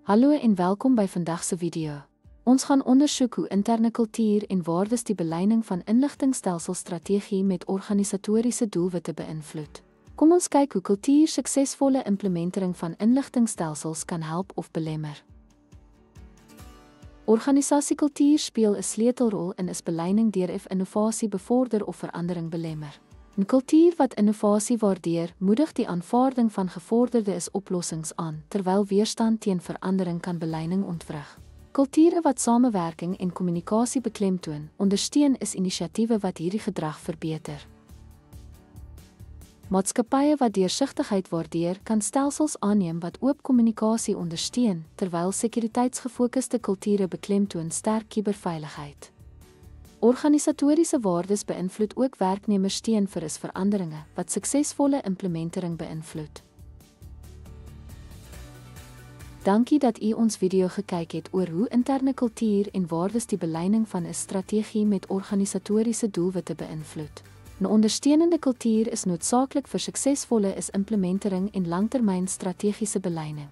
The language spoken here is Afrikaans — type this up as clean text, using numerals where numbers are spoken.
Hallo en welkom by vandag se video. Ons gaan ondersoek hoe interne kultuur en waardes die beleining van inligtingstelsel-strategie met organisatoriese doelwitte beïnvloed. Kom ons kyk hoe kultuur suksesvolle implementering van inligtingstelsels kan help of belemmer. Organisasiekultuur speel 'n sleutelrol in beleining deur innovasie bevorder of verandering belemmer. 'n Kultuur wat innovasie waardeer, moedig die aanvaarding van gevorderde oplossings aan, terwyl weerstand teen verandering kan beleining ontwrig. Kulture wat samewerking en kommunikasie beklemtoon, ondersteun inisiatiewe wat hierdie gedrag verbeter. Maatskappye wat deursigtigheid waardeer, kan stelsels aanneem wat oop kommunikasie ondersteun, terwyl sekuriteitsgefokusde kulture beklemtoon sterk kuberveiligheid. Organisatoriese waardes beïnvloed ook werknemersteun vir veranderinge, wat suksesvolle implementering beïnvloed. Dankie dat u ons video gekyk het oor hoe interne kultuur en waardes die beleining van 'n strategie met organisatoriese doelwitte beïnvloed. 'n Ondersteunende kultuur is noodsaaklik vir suksesvolle implementering en langtermyn strategiese beleining.